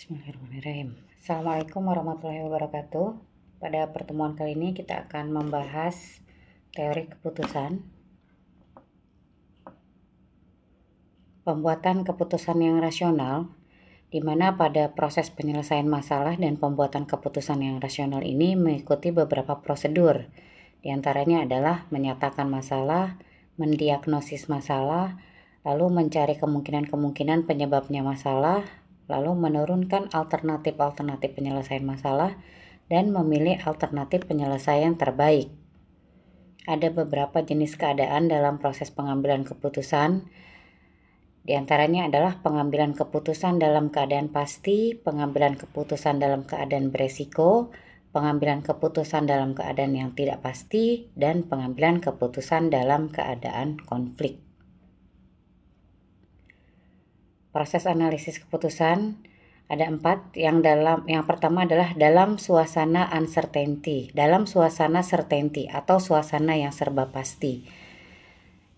Bismillahirrahmanirrahim. Assalamualaikum warahmatullahi wabarakatuh. Pada pertemuan kali ini kita akan membahas teori keputusan. Pembuatan keputusan yang rasional, di mana pada proses penyelesaian masalah dan pembuatan keputusan yang rasional ini mengikuti beberapa prosedur. Di antaranya adalah menyatakan masalah, mendiagnosis masalah, lalu mencari kemungkinan-kemungkinan penyebabnya masalah, lalu menurunkan alternatif-alternatif penyelesaian masalah, dan memilih alternatif penyelesaian terbaik. Ada beberapa jenis keadaan dalam proses pengambilan keputusan. Di antaranya adalah pengambilan keputusan dalam keadaan pasti, pengambilan keputusan dalam keadaan beresiko, pengambilan keputusan dalam keadaan yang tidak pasti, dan pengambilan keputusan dalam keadaan konflik. Proses analisis keputusan ada 4. Yang pertama adalah dalam suasana uncertainty, dalam suasana certainty atau suasana yang serba pasti.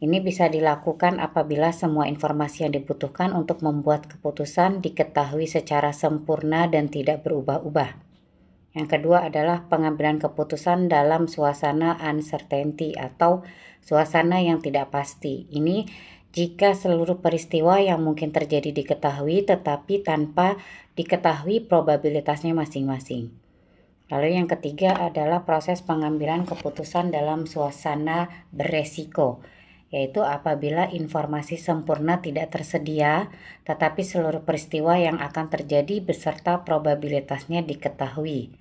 Ini bisa dilakukan apabila semua informasi yang dibutuhkan untuk membuat keputusan diketahui secara sempurna dan tidak berubah-ubah. Yang kedua adalah pengambilan keputusan dalam suasana uncertainty atau suasana yang tidak pasti. Ini jika seluruh peristiwa yang mungkin terjadi diketahui tetapi tanpa diketahui probabilitasnya masing-masing. Lalu yang ketiga adalah proses pengambilan keputusan dalam suasana beresiko, yaitu apabila informasi sempurna tidak tersedia tetapi seluruh peristiwa yang akan terjadi beserta probabilitasnya diketahui.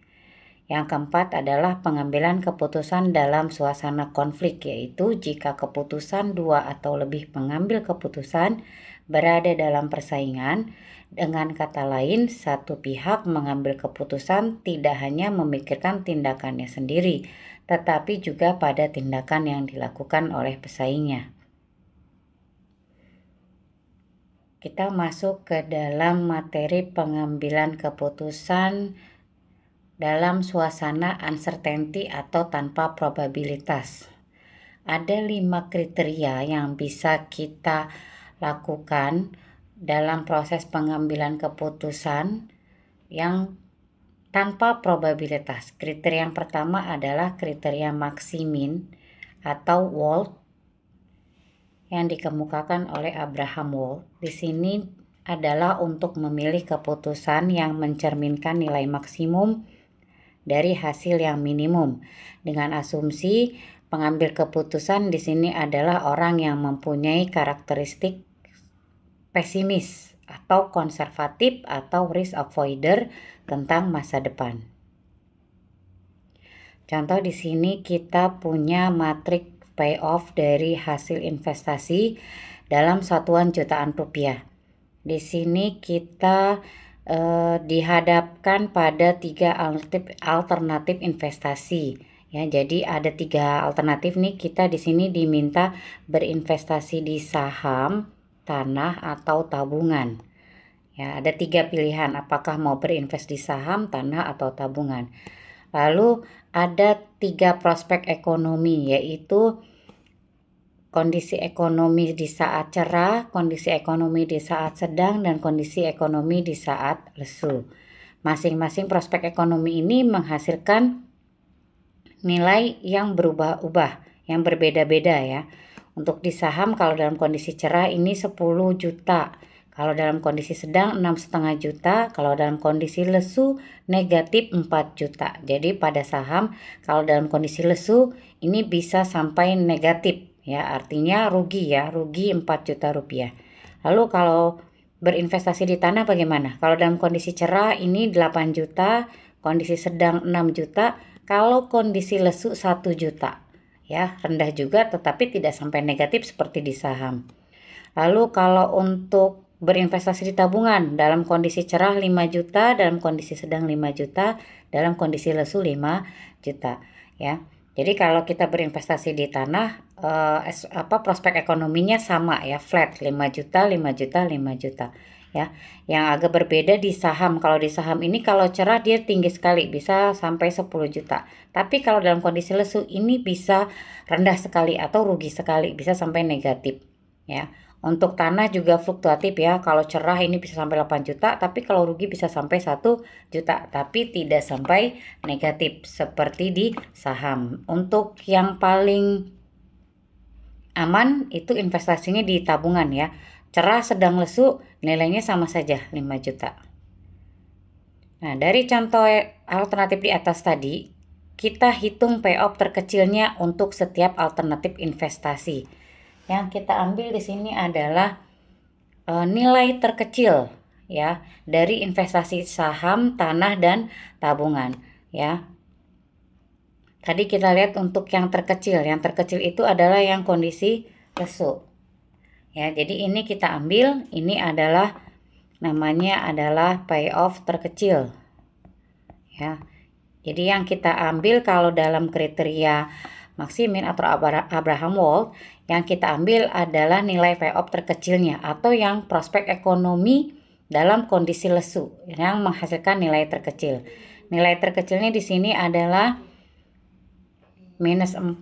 Yang keempat adalah pengambilan keputusan dalam suasana konflik, yaitu jika keputusan 2 atau lebih pengambil keputusan berada dalam persaingan. Dengan kata lain, satu pihak mengambil keputusan tidak hanya memikirkan tindakannya sendiri, tetapi juga pada tindakan yang dilakukan oleh pesaingnya. Kita masuk ke dalam materi pengambilan keputusan dalam suasana uncertainty atau tanpa probabilitas. Ada 5 kriteria yang bisa kita lakukan dalam proses pengambilan keputusan yang tanpa probabilitas. Kriteria yang pertama adalah kriteria Maximin atau Wald yang dikemukakan oleh Abraham Wald. Di sini adalah untuk memilih keputusan yang mencerminkan nilai maksimum dari hasil yang minimum, dengan asumsi pengambil keputusan di sini adalah orang yang mempunyai karakteristik pesimis atau konservatif atau risk avoider tentang masa depan. Contoh di sini kita punya matriks payoff dari hasil investasi dalam satuan jutaan rupiah. Di sini kita dihadapkan pada 3 alternatif investasi. Ya, jadi ada 3 alternatif nih. Kita di sini diminta berinvestasi di saham, tanah, atau tabungan. Ya, ada 3 pilihan. Apakah mau berinvest di saham, tanah, atau tabungan? Lalu ada 3 prospek ekonomi, yaitu kondisi ekonomi di saat cerah, kondisi ekonomi di saat sedang, dan kondisi ekonomi di saat lesu. Masing-masing prospek ekonomi ini menghasilkan nilai yang berubah-ubah, yang berbeda-beda ya. Untuk di saham kalau dalam kondisi cerah ini 10 juta, kalau dalam kondisi sedang 6,5 juta, kalau dalam kondisi lesu negatif 4 juta. Jadi pada saham kalau dalam kondisi lesu ini bisa sampai negatif. Ya, artinya rugi 4 juta rupiah. Lalu kalau berinvestasi di tanah bagaimana? Kalau dalam kondisi cerah ini 8 juta, kondisi sedang 6 juta, kalau kondisi lesu 1 juta. Ya, rendah juga tetapi tidak sampai negatif seperti di saham. Lalu kalau untuk berinvestasi di tabungan, dalam kondisi cerah 5 juta, dalam kondisi sedang 5 juta, dalam kondisi lesu 5 juta, ya. Jadi kalau kita berinvestasi di tanah, prospek ekonominya sama ya, flat 5 juta, 5 juta, 5 juta ya. Yang agak berbeda di saham. Kalau di saham ini kalau cerah dia tinggi sekali, bisa sampai 10 juta. Tapi kalau dalam kondisi lesu ini bisa rendah sekali atau rugi sekali, bisa sampai negatif ya. Untuk tanah juga fluktuatif ya. Kalau cerah ini bisa sampai 8 juta, tapi kalau rugi bisa sampai 1 juta, tapi tidak sampai negatif seperti di saham. Untuk yang paling aman itu investasinya di tabungan ya. Cerah, sedang, lesu nilainya sama saja 5 juta. Nah, dari contoh alternatif di atas tadi, kita hitung payoff terkecilnya untuk setiap alternatif investasi. Yang kita ambil di sini adalah nilai terkecil ya dari investasi saham, tanah dan tabungan ya. Tadi kita lihat untuk yang terkecil itu adalah yang kondisi lesu. Ya, jadi ini kita ambil, ini adalah namanya adalah payoff terkecil. Ya. Jadi yang kita ambil kalau dalam kriteria Maximin atau Abraham Wald, yang kita ambil adalah nilai payoff terkecilnya atau yang prospek ekonomi dalam kondisi lesu yang menghasilkan nilai terkecil. Nilai terkecilnya di sini adalah minus 4,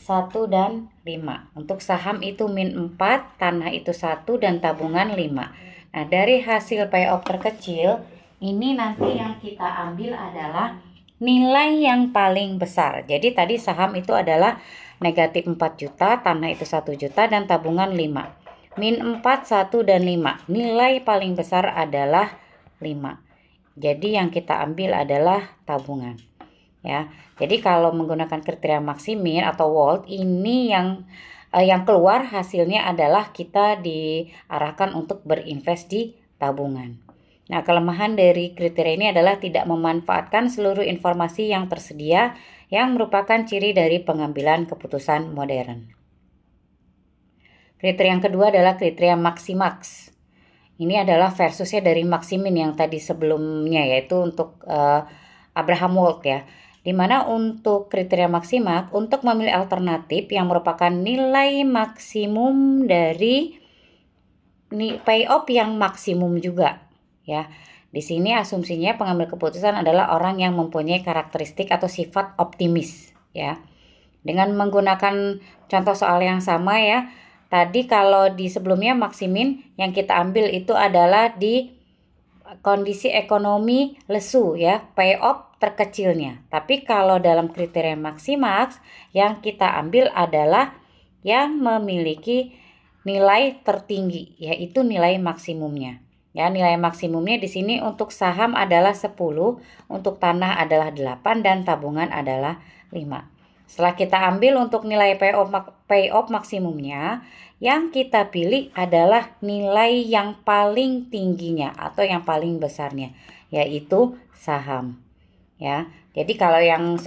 1, dan 5. Untuk saham itu min 4, tanah itu 1, dan tabungan 5. Nah, dari hasil payoff terkecil, ini nanti yang kita ambil adalah nilai yang paling besar. Jadi tadi saham itu adalah negatif 4 juta, tanah itu 1 juta, dan tabungan 5. Min 4, 1, dan 5. Nilai paling besar adalah 5. Jadi yang kita ambil adalah tabungan. Ya, jadi kalau menggunakan kriteria Maximin atau Wald, ini yang keluar hasilnya adalah kita diarahkan untuk berinvest di tabungan. Nah, kelemahan dari kriteria ini adalah tidak memanfaatkan seluruh informasi yang tersedia yang merupakan ciri dari pengambilan keputusan modern. Kriteria yang kedua adalah kriteria Maximax. Ini adalah versusnya dari Maximin yang tadi sebelumnya, yaitu untuk Abraham Wald ya. Dimana untuk kriteria Maximax, untuk memilih alternatif yang merupakan nilai maksimum dari payoff yang maksimum juga ya. Di sini asumsinya pengambil keputusan adalah orang yang mempunyai karakteristik atau sifat optimis ya. Dengan menggunakan contoh soal yang sama ya. Tadi kalau di sebelumnya Maximin yang kita ambil itu adalah di kondisi ekonomi lesu ya, payoff terkecilnya. Tapi kalau dalam kriteria Maximax yang kita ambil adalah yang memiliki nilai tertinggi, yaitu nilai maksimumnya. Ya, nilai maksimumnya di sini untuk saham adalah 10, untuk tanah adalah 8, dan tabungan adalah 5. Setelah kita ambil untuk nilai payoff maksimumnya, yang kita pilih adalah nilai yang paling tingginya atau yang paling besarnya, yaitu saham. Ya, jadi kalau yang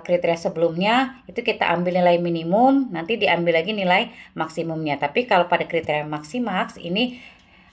kriteria sebelumnya itu kita ambil nilai minimum, nanti diambil lagi nilai maksimumnya. Tapi kalau pada kriteria Maximax ini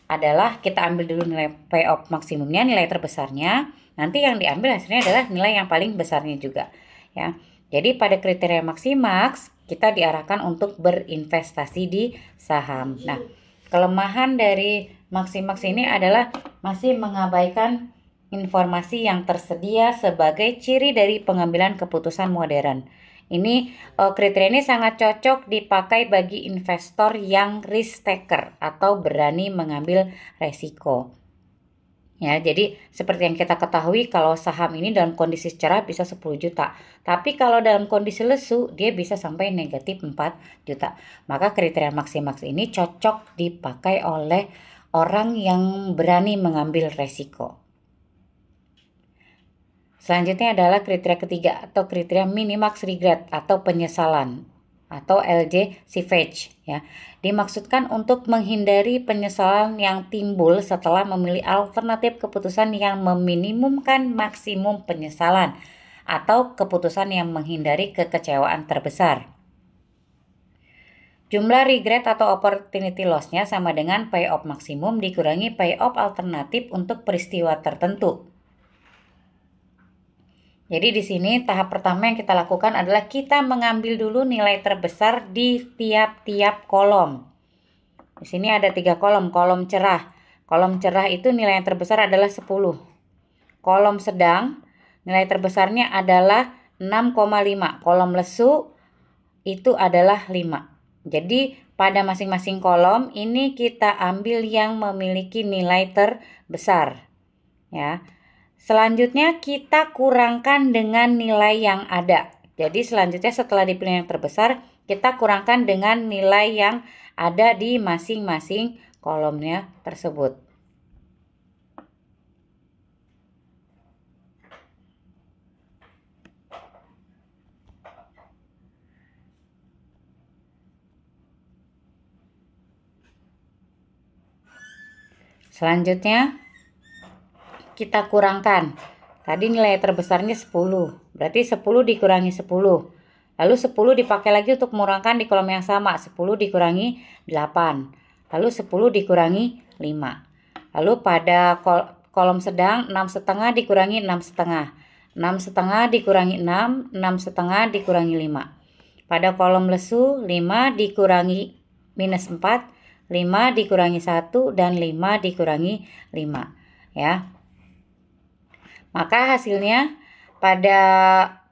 adalah kita ambil dulu nilai payoff maksimumnya, nilai terbesarnya, nanti yang diambil hasilnya adalah nilai yang paling besarnya juga ya. Jadi pada kriteria Maximax kita diarahkan untuk berinvestasi di saham. Nah, kelemahan dari Maximax ini adalah masih mengabaikan informasi yang tersedia sebagai ciri dari pengambilan keputusan modern. Ini kriteria ini sangat cocok dipakai bagi investor yang risk taker atau berani mengambil resiko. Ya, jadi seperti yang kita ketahui kalau saham ini dalam kondisi cerah bisa 10 juta. Tapi kalau dalam kondisi lesu dia bisa sampai negatif 4 juta. Maka kriteria Maximax ini cocok dipakai oleh orang yang berani mengambil resiko. Selanjutnya adalah kriteria ketiga atau kriteria minimax regret atau penyesalan atau LJ Savage ya. Dimaksudkan untuk menghindari penyesalan yang timbul setelah memilih alternatif keputusan yang meminimumkan maksimum penyesalan atau keputusan yang menghindari kekecewaan terbesar. Jumlah regret atau opportunity loss-nya sama dengan payoff maksimum dikurangi payoff alternatif untuk peristiwa tertentu. Jadi di sini tahap pertama yang kita lakukan adalah kita mengambil dulu nilai terbesar di tiap-tiap kolom. Di sini ada 3 kolom, kolom cerah. Kolom cerah itu nilai yang terbesar adalah 10. Kolom sedang, nilai terbesarnya adalah 6,5. Kolom lesu itu adalah 5. Jadi pada masing-masing kolom ini kita ambil yang memiliki nilai terbesar. Ya. Selanjutnya kita kurangkan dengan nilai yang ada. Jadi selanjutnya setelah dipilih yang terbesar, kita kurangkan dengan nilai yang ada di masing-masing kolomnya tersebut. Selanjutnya kita kurangkan. Tadi nilai terbesarnya 10. Berarti 10 dikurangi 10. Lalu 10 dipakai lagi untuk mengurangkan di kolom yang sama. 10 dikurangi 8. Lalu 10 dikurangi 5. Lalu pada kolom sedang 6,5 dikurangi 6,5. 6,5 dikurangi 6. 6,5 dikurangi 5. Pada kolom lesu 5 dikurangi minus 4. 5 dikurangi 1 dan 5 dikurangi 5 ya. Maka hasilnya pada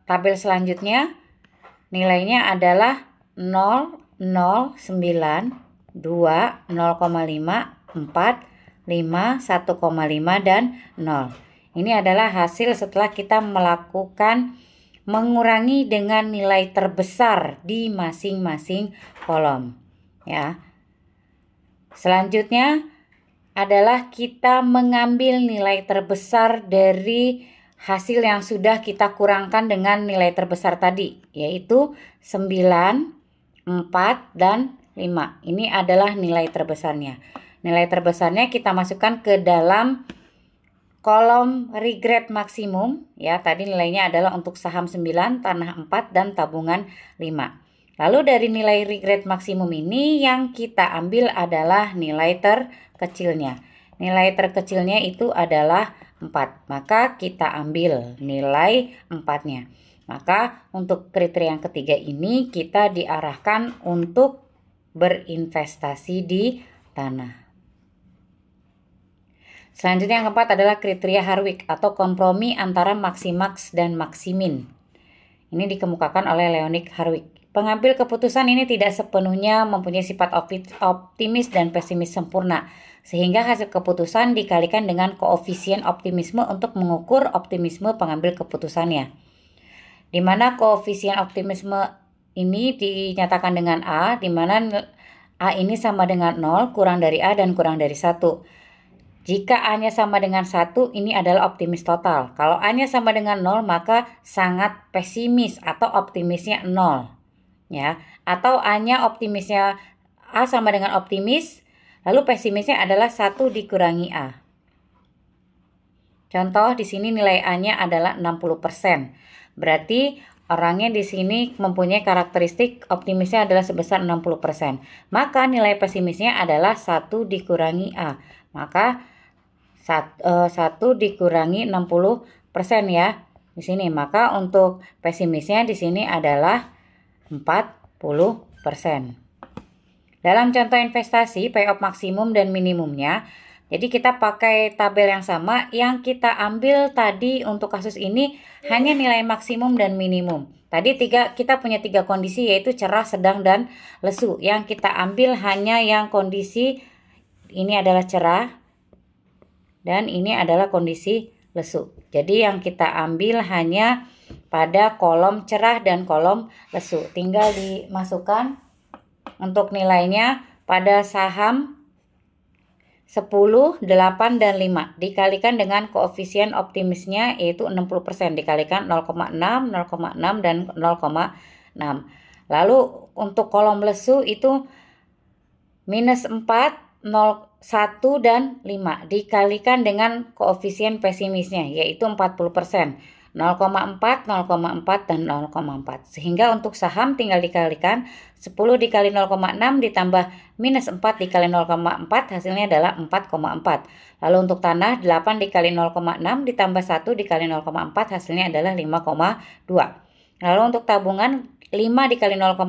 tabel selanjutnya nilainya adalah 0, 0, 9, 2, 0,5, 4, 5, 1,5 dan 0. Ini adalah hasil setelah kita melakukan mengurangi dengan nilai terbesar di masing-masing kolom ya. Selanjutnya adalah kita mengambil nilai terbesar dari hasil yang sudah kita kurangkan dengan nilai terbesar tadi, yaitu 9, 4, dan 5. Ini adalah nilai terbesarnya. Nilai terbesarnya kita masukkan ke dalam kolom regret maksimum ya. Tadi nilainya adalah untuk saham 9, tanah 4, dan tabungan 5. Lalu dari nilai regret maksimum ini yang kita ambil adalah nilai terkecilnya. Nilai terkecilnya itu adalah 4. Maka kita ambil nilai 4-nya. Maka untuk kriteria yang ketiga ini kita diarahkan untuk berinvestasi di tanah. Selanjutnya yang keempat adalah kriteria Harwick atau kompromi antara maksimax dan maksimin. Ini dikemukakan oleh Leonid Harwick. Pengambil keputusan ini tidak sepenuhnya mempunyai sifat optimis dan pesimis sempurna, sehingga hasil keputusan dikalikan dengan koefisien optimisme untuk mengukur optimisme pengambil keputusannya. Di mana koefisien optimisme ini dinyatakan dengan A, di mana A ini sama dengan 0, kurang dari A dan kurang dari 1. Jika A-nya sama dengan 1, ini adalah optimis total. Kalau A-nya sama dengan 0, maka sangat pesimis atau optimisnya 0. Ya, atau A-nya optimisnya A sama dengan optimis, lalu pesimisnya adalah 1 dikurangi A. Contoh di sini nilai A-nya adalah 60%. Berarti orangnya di sini mempunyai karakteristik optimisnya adalah sebesar 60%. Maka nilai pesimisnya adalah 1 dikurangi A. Maka 1 dikurangi 60% ya di sini. Maka untuk pesimisnya di sini adalah 40%. Dalam contoh investasi, payoff maksimum dan minimumnya, jadi kita pakai tabel yang sama. Yang kita ambil tadi untuk kasus ini hanya nilai maksimum dan minimum. Tadi kita punya 3 kondisi, yaitu cerah, sedang, dan lesu. Yang kita ambil hanya yang kondisi ini adalah cerah dan ini adalah kondisi lesu. Jadi yang kita ambil hanya pada kolom cerah dan kolom lesu. Tinggal dimasukkan untuk nilainya pada saham 10, 8, dan 5 dikalikan dengan koefisien optimisnya yaitu 60%, dikalikan 0,6, 0,6, dan 0,6. Lalu untuk kolom lesu itu minus 4, 0, 1, dan 5 dikalikan dengan koefisien pesimisnya yaitu 40%. 0,4, 0,4, dan 0,4. Sehingga untuk saham tinggal dikalikan 10 dikali 0,6 ditambah minus 4 dikali 0,4 hasilnya adalah 4,4. Lalu untuk tanah 8 dikali 0,6 ditambah 1 dikali 0,4 hasilnya adalah 5,2. Lalu untuk tabungan 5 dikali 0,6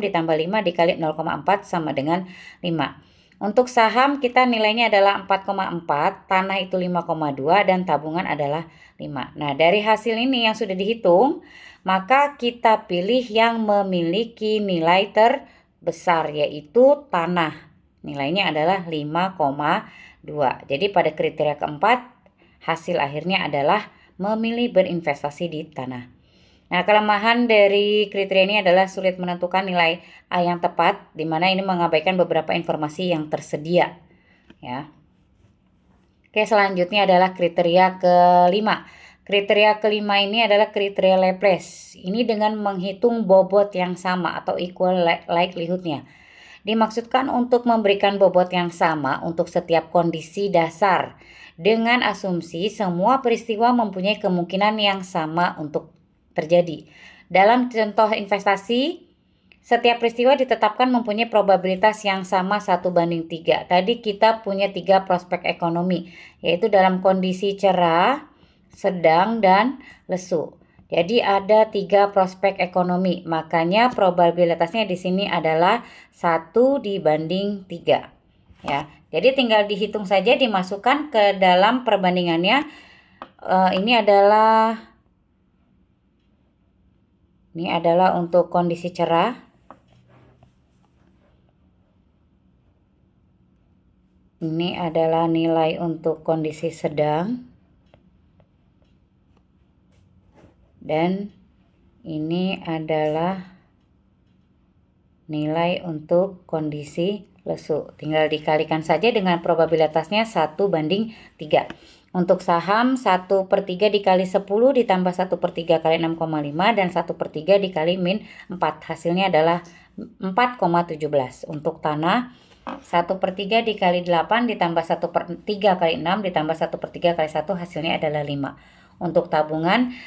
ditambah 5 dikali 0,4 sama dengan 5. Untuk saham kita nilainya adalah 4,4, tanah itu 5,2, dan tabungan adalah 5. Nah, dari hasil ini yang sudah dihitung, maka kita pilih yang memiliki nilai besar, yaitu tanah. Nilainya adalah 5,2. Jadi pada kriteria keempat, hasil akhirnya adalah memilih berinvestasi di tanah. Nah, kelemahan dari kriteria ini adalah sulit menentukan nilai A yang tepat, di mana ini mengabaikan beberapa informasi yang tersedia. Ya. Oke, selanjutnya adalah kriteria kelima. Kriteria kelima ini adalah kriteria Laplace. Ini dengan menghitung bobot yang sama atau equal likelihood-nya. Dimaksudkan untuk memberikan bobot yang sama untuk setiap kondisi dasar dengan asumsi semua peristiwa mempunyai kemungkinan yang sama untuk terjadi. Dalam contoh investasi, setiap peristiwa ditetapkan mempunyai probabilitas yang sama 1:3. Tadi kita punya 3 prospek ekonomi, yaitu dalam kondisi cerah, sedang, dan lesu. Jadi ada 3 prospek ekonomi, makanya probabilitasnya di sini adalah 1:3. Ya, jadi tinggal dihitung saja, dimasukkan ke dalam perbandingannya. Ini adalah untuk kondisi cerah. Ini adalah nilai untuk kondisi sedang. Dan ini adalah nilai untuk kondisi lesu. Tinggal dikalikan saja dengan probabilitasnya 1:3. Untuk saham 1/3 dikali 10 ditambah 1/3 kali 6,5 dan 1/3 dikali min 4. Hasilnya adalah 4,17. Untuk tanah 1/3 dikali 8 ditambah 1/3 kali 6 ditambah 1/3 kali 1 hasilnya adalah 5. Untuk tabungan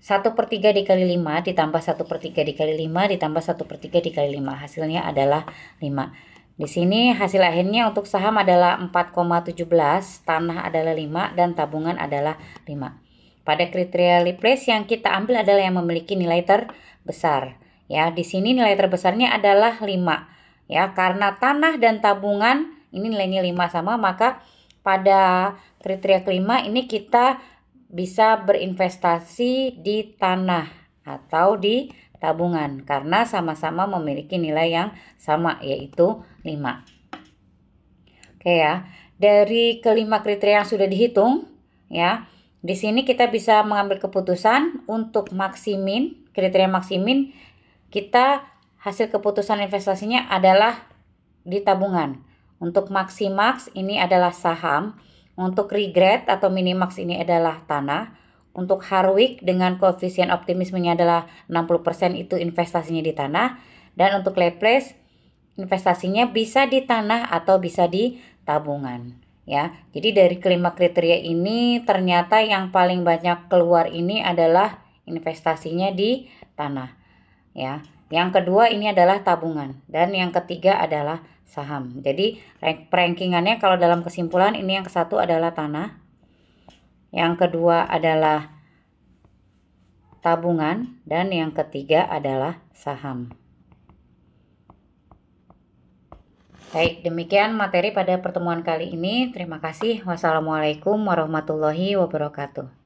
1/3 dikali 5 ditambah 1/3 dikali 5 ditambah 1/3 dikali 5 hasilnya adalah 5. Di sini hasil akhirnya untuk saham adalah 4,17, tanah adalah 5 dan tabungan adalah 5. Pada kriteria Laplace yang kita ambil adalah yang memiliki nilai terbesar. Ya, di sini nilai terbesarnya adalah 5. Ya, karena tanah dan tabungan ini nilainya 5 sama, maka pada kriteria kelima ini kita bisa berinvestasi di tanah atau di tabungan karena sama-sama memiliki nilai yang sama, yaitu 5. Oke ya, dari kelima kriteria yang sudah dihitung ya, di sini kita bisa mengambil keputusan untuk maksimin, kriteria maksimin kita hasil keputusan investasinya adalah di tabungan. Untuk maximaks ini adalah saham, untuk regret atau minimax ini adalah tanah. Untuk Hardwick dengan koefisien optimismenya adalah 60% itu investasinya di tanah. Dan untuk Laplace investasinya bisa di tanah atau bisa di tabungan. Ya, jadi dari kelima kriteria ini ternyata yang paling banyak keluar ini adalah investasinya di tanah. Ya, yang kedua ini adalah tabungan dan yang ketiga adalah saham. Jadi rankingannya kalau dalam kesimpulan ini yang ke-1 adalah tanah, yang kedua adalah tabungan, dan yang ketiga adalah saham. Baik, demikian materi pada pertemuan kali ini. Terima kasih. Wassalamualaikum warahmatullahi wabarakatuh.